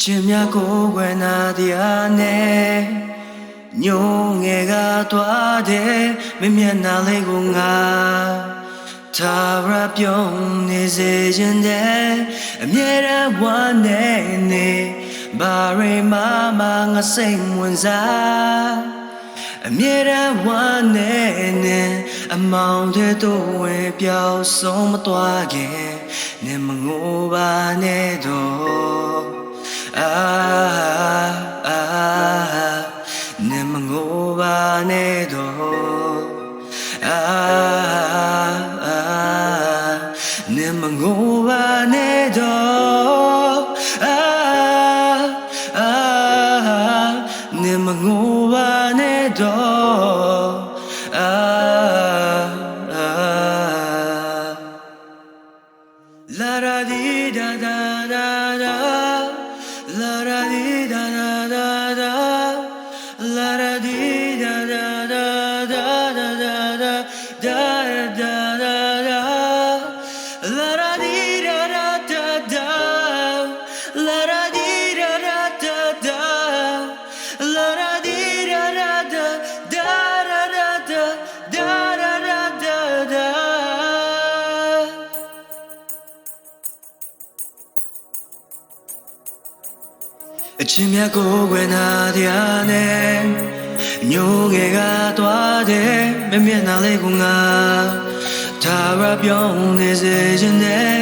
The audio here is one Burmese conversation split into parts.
ရှင်မြတ်ကိုယ်ွယ်နာတရားနဲ့ညုံငယ်ကတွားတဲ့မမျက်နှာလေးကိုငါသာရပြုံးနေစေခြင်းတဲ့အမြဲတမ်းဝမ်းနေနေဘာရိမမငါစိတ်ဝင်စားအမြဲတမ်းဝမ်းနေနေအမောင်တဲ့တို့ဝင်ပြောင်းဆုံးမသွားခင်နေမငိုပါနဲ့တော့နေမငိုပါနဲ့တော့နေမငိုပါနဲ့တော့နေမငိုပါနဲ့တော့လာရာဒီဒါဒါဒါဒါလာရာဒီဒါဒါဒါဒါလာရာဒီဒါဒါဒါဒါဒါဒါဒါဒါဒါဒါလာရာဒီဒါဒါဒါလာရာဒီဒါဒါဒါလာရာဒီဒါဒါဒါဒါအချင်းမြတ်ကိုယ်ွယ်နာတရားနဲ့ညိုငယ်ကတွားတဲ့မမျက်နှာလေးကိုငါသာရပြုံးနေစေခြင်းနဲ့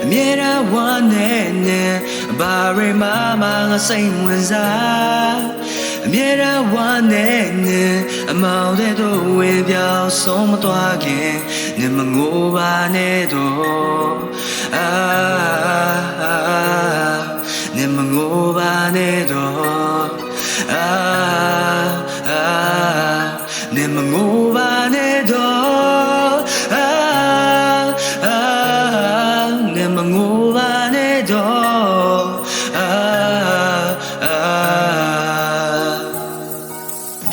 အမြဲတမ်းဝမ်းနေနေဘာရိမမငါစိတ်ဝင်စားအမြဲတမ်းဝမ်းနေနေအမောင်တဲ့တို့ဝင်ပြောင်းဆုံးမသွားခင်နေမငိုပါနဲ့တော့နေမငိုပါနဲ့တော့နေမငိုပါနဲ့တော့နေမငိုပါနဲ့တော့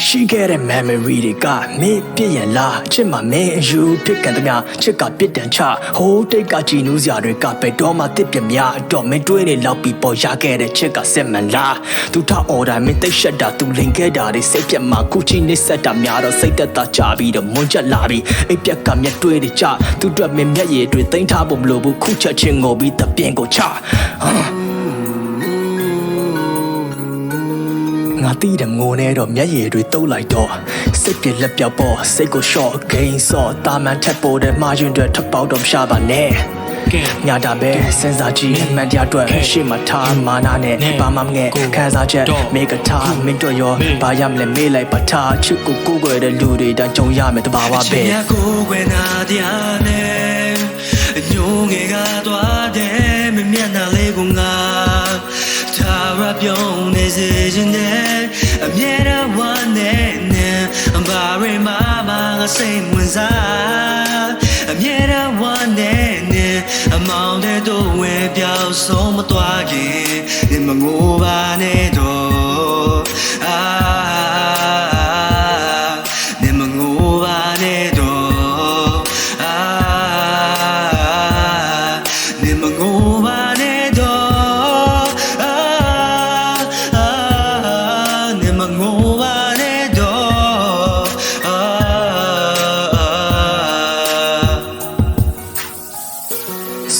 ရှိခဲ့တဲ့ memory တွေကမင်းပြည့်ရလားချစ်မှမင်းအယူဖြစ်ကန်သမျှချစ်ကပြစ်ဒဏ်ချဟိုးတိတ်ကကြည်နူးစရာတွေကပဲတော့မှတစ်ပြများတော့မင်းတွေးနေလောက်ပြီးပေါ်ရခဲ့တဲ့ချစ်ကစစ်မှန်လားသူထအော်တာမင်းတိတ်ရှက်တာသူလိန်ခဲ့တာတွေစိတ်ပြတ်မှခုချီနေဆက်တာများတော့စိတ်သက်သာကြပြီးတော့မွန်းချက်လာပြီးအိပ်ပြက်ကမျက်တွေးတွေချသူတို့မင်းမျက်ရည်တွေသိမ်းထားဖို့မလိုဘူးခုချက်ချင်းငိုပြီးတပြင်းကိုချငါတီးတယ်ငိုနေတော့မျက်ရည်တွေတုပ်လိုက်တော့စိတ်ပြက်လက်ပြောက်ပေါ်စိတ်ကို short again ဆော့တာမန်ထက်ပေါ်တဲ့မာရင်တွေထပ်ပေါက်တော့မရှာပါနဲ့ညာတာပဲစဉ်းစားကြည့်မှန်တရားအတွက်ရှေ့မှာထားမာနာနဲ့ဘာမှမငဲ့ခံစားချက်မေကထားမင်းတို့ရောဘာရမလဲမေးလိုက်ပါထားချစ်ကိုကိုယ်ွယ်တဲ့လူတွေတန်းကြုံရမယ်တဘာဝပဲရှင်မြတ်ကိုယ်ွယ်နာတရားနဲ့ညိုငယ်ကသွားတဲ့မမျက်နှာလေးကိုငါသာရပြုံးနေစေခြင်းနဲ့အမြဲတမ်းဝမ်းနေနေဘာရိမမငါစိတ်ဝင်စားအမြဲတမ်းဝမ်းနေနေအမောင်တဲ့တို့ဝင်ပြောင်းဆုံးမသွားခင်ဒီမငိုပါနဲ့တော့ဒီမငိုပါနဲ့တော့ဒီမငိုပါနဲ့တော့ဒီမငိုပါနဲ့တော့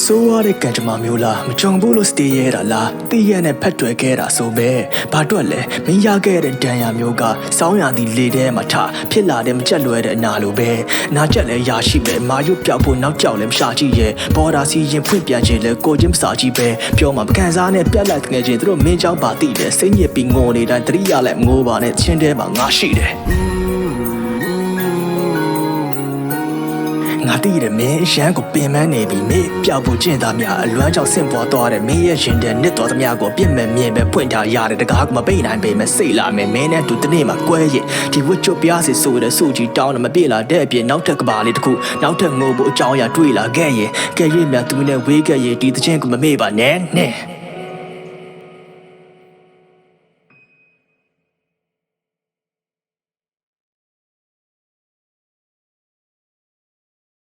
ဆိုးရတဲ့ကံကြမ္မာမျိုးလားမကြုံဘူးလို့စတေးရဲတာလားတီးရဲနဲ့ဖက်တွယ်ခဲ့တာဆိုပဲဘာတွက်လဲမင်းရခဲ့တဲ့ဒဏ်ရာမျိုးကစောင်းရသည်လေထဲမှာထဖြစ်လာတဲ့မကြက်လွဲတဲ့အနာလိုပဲနာကြက်လဲရရှိပဲမာရွတ်ပြောက်ဖို့နောက်ကြောက်လဲမရှာကြည့်ရဲ့ဘော်ဒါစီရင်ဖွင့်ပြန်ခြင်းလဲကိုချင်းမစာကြည့်ပဲပြောမှာပကံစားနဲ့ပြက်လိုက်ငယ်ချင်းတို့မင်းเจ้าပါတိတယ်စိတ်ညစ်ပြီးငိုနေတိုင်းတတိယလဲငိုပါနဲ့ချင်းတဲမှာငါရှိတယ်ငါတီးတယ်မင်းရန်ကိုပင်ပန်းနေပြီမေ့ပျောက်ဖို့ကျင့်သားများအလွမ်းကြောင့်ဆင့်ပွားသွားတယ်မင်းရဲ့ရင်ထဲနစ်တော်သမျှကိုပြစ်မဲ့မြင်ပဲဖွင့်ထားရတယ်တကားကမပိတ်နိုင်ပေမဲ့စိတ်လာမယ်မင်းနဲ့တူတနေ့မှကွဲရင်ဒီဝတ်ချုပ်ပြားစီဆိုတဲ့စုကြီးတောင်းတယ်မပြေလာတဲ့အပြင်နောက်ထပ်ကဘာလေးတစ်ခုနောက်ထပ်ငိုဖို့အကြောင်းအရာတွေးလာခဲ့ရင်ကဲရွေ့မြသူနဲ့ဝေးခဲ့ရင်ဒီသချင်းကိုမမေ့ပါနဲ့